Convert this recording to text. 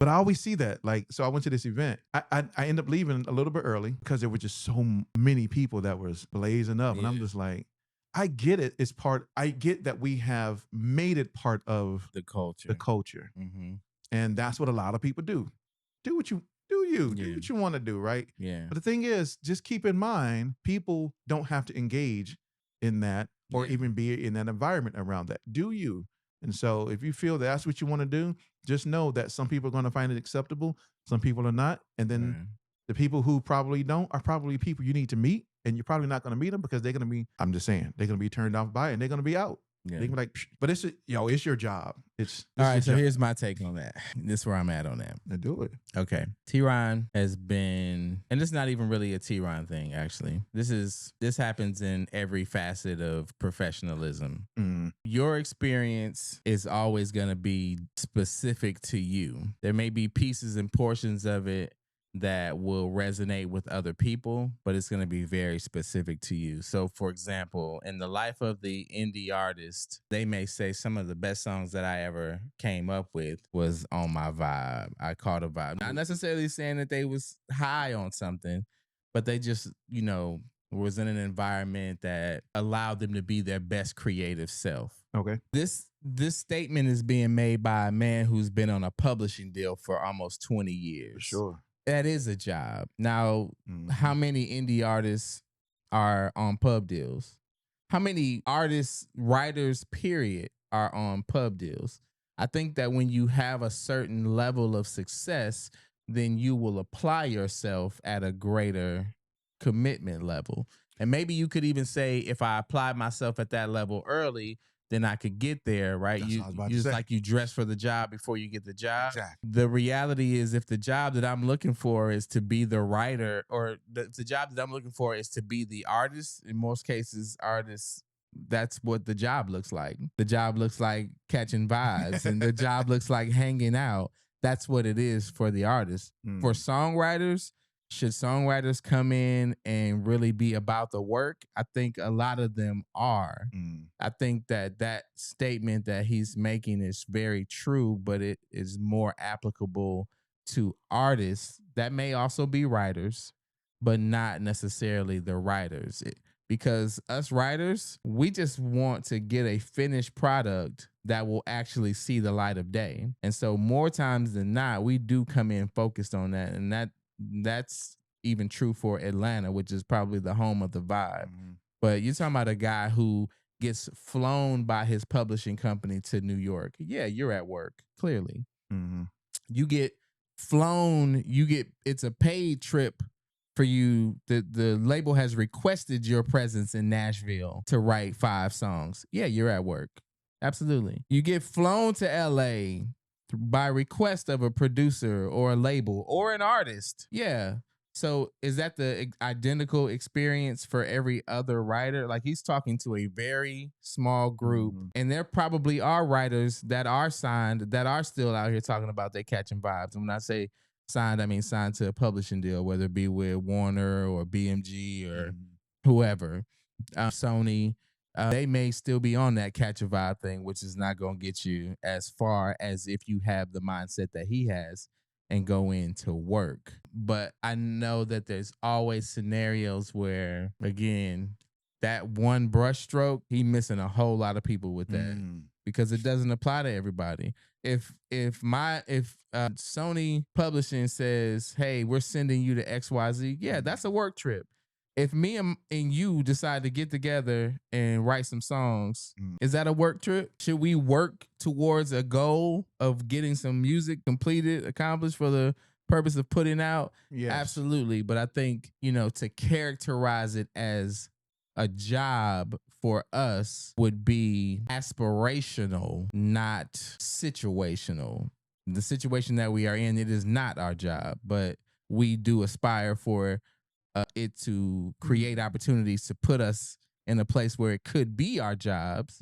But I always see that. Like, so I went to this event. I ended up leaving a little bit early because there were just so many people that was blazing up. And I'm just like, I get it. I get that we have made it part of the culture. The culture. Mm-hmm. And that's what a lot of people do. Do what you want to do, right? Yeah. But the thing is, just keep in mind, people don't have to engage in that or even be in that environment around that. Do you? And so if you feel that's what you want to do, just know that some people are going to find it acceptable. Some people are not. And then the people who probably don't are probably people you need to meet. And you're probably not going to meet them because they're going to be, I'm just saying, they're going to be turned off by it and they're going to be out. Yeah. They can be like, psh, but it's your job. It's all right. So here's my take on that. This is where I'm at on that. Now do it. Okay. T-Ron has been, and it's not even really a T-Ron thing, actually. This happens in every facet of professionalism. Mm. Your experience is always going to be specific to you. There may be pieces and portions of it that will resonate with other people, but it's going to be very specific to you. So, for example, in the life of the indie artist, they may say some of the best songs that I ever came up with was on my vibe. I caught a vibe. Not necessarily saying that they was high on something, but they just, was in an environment that allowed them to be their best creative self. Okay. This statement is being made by a man who's been on a publishing deal for almost 20 years. For sure. That is a job. Now, how many indie artists are on pub deals? How many artists, writers, period, are on pub deals? I think that when you have a certain level of success, then you will apply yourself at a greater commitment level. And maybe you could even say, if I applied myself at that level early, then I could get there, right? You dress for the job before you get the job. Exactly. The reality is, if the job that I'm looking for is to be the writer, or the job that I'm looking for is to be the artist, in most cases, artists, that's what the job looks like. The job looks like catching vibes, and the job looks like hanging out. That's what it is for the artist. For songwriters, should songwriters come in and really be about the work? I think a lot of them are. I think that statement that he's making is very true, but it is more applicable to artists that may also be writers, but not necessarily the writers. Because us writers, we just want to get a finished product that will actually see the light of day. And so more times than not, we do come in focused on that. And that's even true for Atlanta, which is probably the home of the vibe. But you're talking about a guy who gets flown by his publishing company to New York. Yeah, you're at work, clearly. You get flown, it's a paid trip for you. The label has requested your presence in Nashville to write 5 songs. Yeah, you're at work. Absolutely. You get flown to LA by request of a producer or a label or an artist. Yeah. So is that the identical experience for every other writer? Like, he's talking to a very small group, and there probably are writers that are signed, that are still out here talking about they catching vibes. And when I say signed, I mean signed to a publishing deal, whether it be with Warner or BMG or whoever, Sony. They may still be on that catch a vibe thing, which is not going to get you as far as if you have the mindset that he has and go into work. But I know that there's always scenarios where, again, that one brushstroke, he missing a whole lot of people with that because it doesn't apply to everybody. If Sony Publishing says, hey, we're sending you to XYZ, yeah, that's a work trip. If me and you decide to get together and write some songs, is that a work trip? Should we work towards a goal of getting some music completed, accomplished for the purpose of putting out? Yes. Absolutely. But I think, to characterize it as a job for us would be aspirational, not situational. The situation that we are in, it is not our job, but we do aspire for it to create opportunities to put us in a place where it could be our jobs.